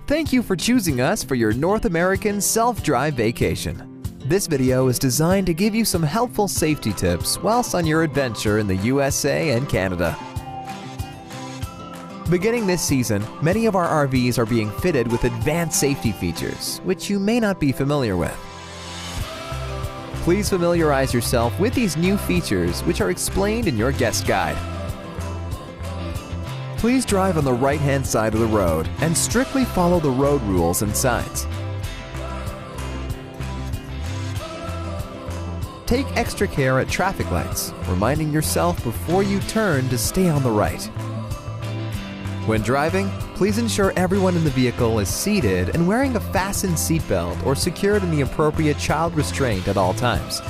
Thank you for choosing us for your North American self-drive vacation. This video is designed to give you some helpful safety tips whilst on your adventure in the USA and Canada. Beginning this season, many of our RVs are being fitted with advanced safety features, which you may not be familiar with. Please familiarize yourself with these new features, which are explained in your guest guide. Please drive on the right-hand side of the road and strictly follow the road rules and signs. Take extra care at traffic lights, reminding yourself before you turn to stay on the right. When driving, please ensure everyone in the vehicle is seated and wearing a fastened seatbelt or secured in the appropriate child restraint at all times.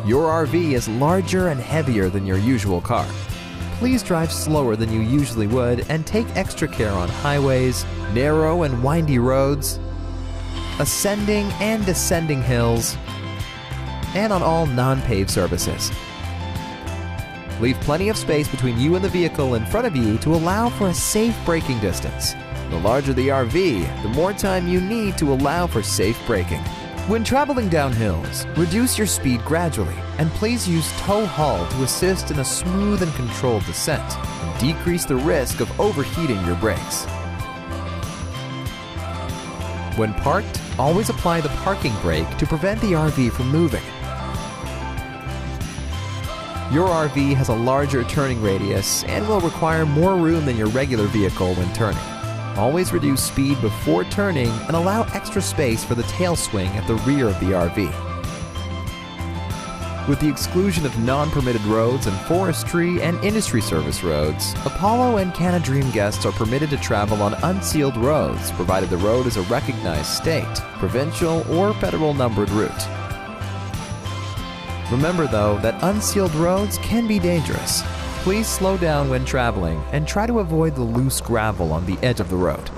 Your RV is larger and heavier than your usual car. Please drive slower than you usually would and take extra care on highways, narrow and windy roads, ascending and descending hills, and on all non-paved surfaces. Leave plenty of space between you and the vehicle in front of you to allow for a safe braking distance. The larger the RV, the more time you need to allow for safe braking. When traveling down hills, reduce your speed gradually and please use tow haul to assist in a smooth and controlled descent and decrease the risk of overheating your brakes. When parked, always apply the parking brake to prevent the RV from moving. Your RV has a larger turning radius and will require more room than your regular vehicle when turning. Always reduce speed before turning and allow extra space for the tail swing at the rear of the RV. With the exclusion of non-permitted roads and forestry and industry service roads, Apollo and Canada Dream guests are permitted to travel on unsealed roads provided the road is a recognized state, provincial, or federal numbered route. Remember though that unsealed roads can be dangerous. Please slow down when traveling and try to avoid the loose gravel on the edge of the road.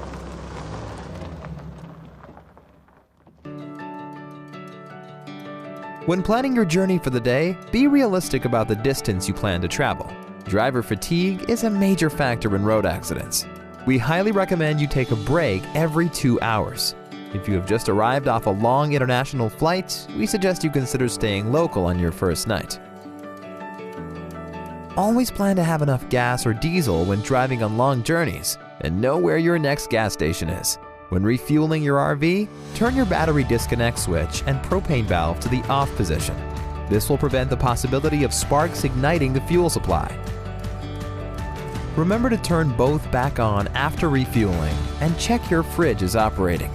When planning your journey for the day, be realistic about the distance you plan to travel. Driver fatigue is a major factor in road accidents. We highly recommend you take a break every 2 hours. If you have just arrived off a long international flight, we suggest you consider staying local on your first night. Always plan to have enough gas or diesel when driving on long journeys, and know where your next gas station is. When refueling your RV, turn your battery disconnect switch and propane valve to the off position. This will prevent the possibility of sparks igniting the fuel supply. Remember to turn both back on after refueling and check your fridge is operating.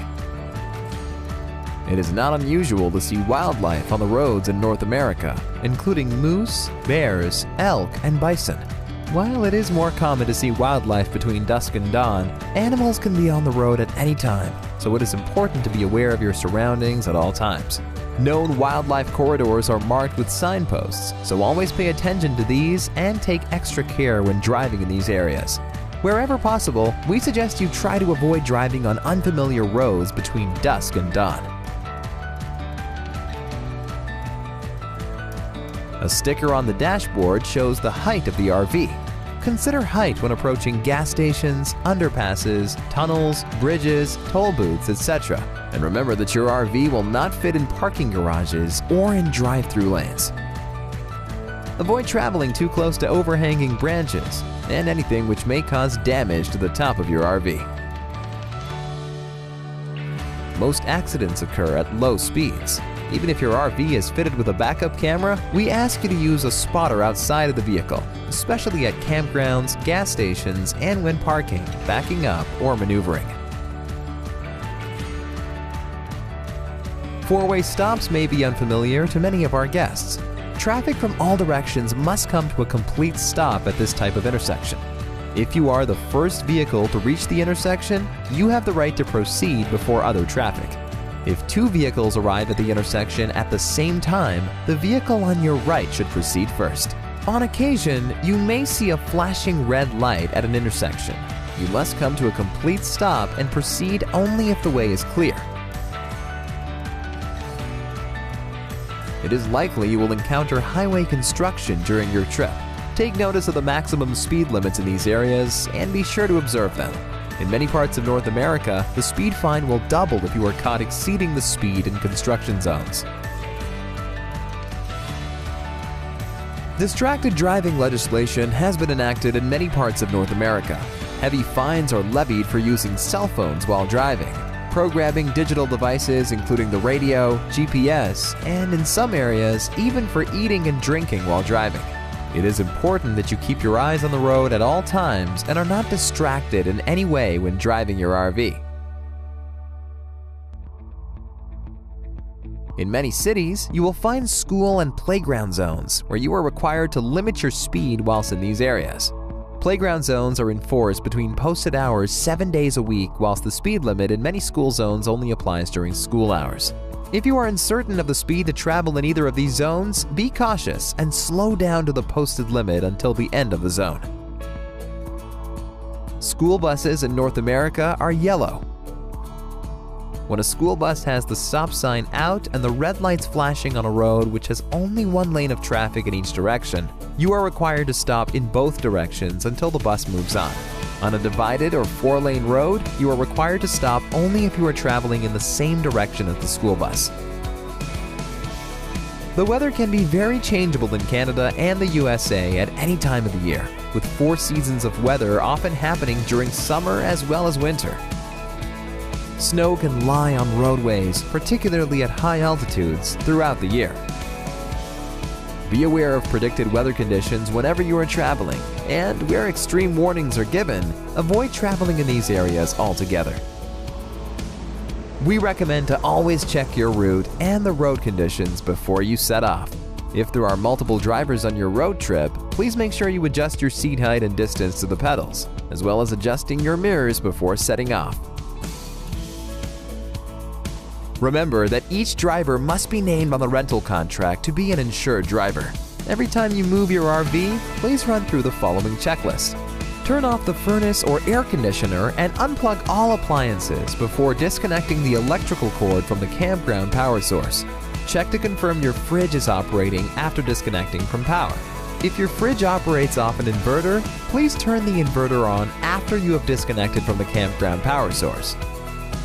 It is not unusual to see wildlife on the roads in North America, including moose, bears, elk, and bison. While it is more common to see wildlife between dusk and dawn, animals can be on the road at any time, so it is important to be aware of your surroundings at all times. Known wildlife corridors are marked with signposts, so always pay attention to these and take extra care when driving in these areas. Wherever possible, we suggest you try to avoid driving on unfamiliar roads between dusk and dawn. A sticker on the dashboard shows the height of the RV. Consider height when approaching gas stations, underpasses, tunnels, bridges, toll booths, etc. And remember that your RV will not fit in parking garages or in drive-through lanes. Avoid traveling too close to overhanging branches and anything which may cause damage to the top of your RV. Most accidents occur at low speeds. Even if your RV is fitted with a backup camera, we ask you to use a spotter outside of the vehicle, especially at campgrounds, gas stations, and when parking, backing up, or maneuvering. Four-way stops may be unfamiliar to many of our guests. Traffic from all directions must come to a complete stop at this type of intersection. If you are the first vehicle to reach the intersection, you have the right to proceed before other traffic. If two vehicles arrive at the intersection at the same time, the vehicle on your right should proceed first. On occasion, you may see a flashing red light at an intersection. You must come to a complete stop and proceed only if the way is clear. It is likely you will encounter highway construction during your trip. Take notice of the maximum speed limits in these areas and be sure to observe them. In many parts of North America, the speed fine will double if you are caught exceeding the speed in construction zones. Distracted driving legislation has been enacted in many parts of North America. Heavy fines are levied for using cell phones while driving, programming digital devices including the radio, GPS, and in some areas, even for eating and drinking while driving. It is important that you keep your eyes on the road at all times and are not distracted in any way when driving your RV. In many cities, you will find school and playground zones where you are required to limit your speed whilst in these areas. Playground zones are enforced between posted hours 7 days a week, whilst the speed limit in many school zones only applies during school hours. If you are uncertain of the speed to travel in either of these zones, be cautious and slow down to the posted limit until the end of the zone. School buses in North America are yellow. When a school bus has the stop sign out and the red lights flashing on a road which has only one lane of traffic in each direction, you are required to stop in both directions until the bus moves on. On a divided or 4-lane road, you are required to stop only if you are traveling in the same direction as the school bus. The weather can be very changeable in Canada and the USA at any time of the year, with 4 seasons of weather often happening during summer as well as winter. Snow can lie on roadways, particularly at high altitudes, throughout the year. Be aware of predicted weather conditions whenever you are traveling, and where extreme warnings are given, avoid traveling in these areas altogether. We recommend to always check your route and the road conditions before you set off. If there are multiple drivers on your road trip, please make sure you adjust your seat height and distance to the pedals, as well as adjusting your mirrors before setting off. Remember that each driver must be named on the rental contract to be an insured driver. Every time you move your RV, please run through the following checklist. Turn off the furnace or air conditioner and unplug all appliances before disconnecting the electrical cord from the campground power source. Check to confirm your fridge is operating after disconnecting from power. If your fridge operates off an inverter, please turn the inverter on after you have disconnected from the campground power source.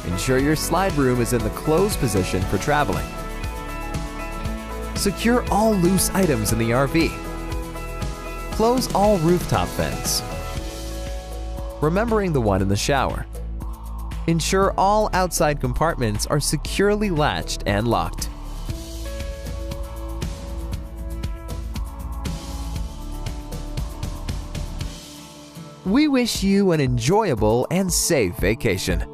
Ensure your slide room is in the closed position for traveling. Secure all loose items in the RV. Close all rooftop vents. Remembering the one in the shower. Ensure all outside compartments are securely latched and locked. We wish you an enjoyable and safe vacation.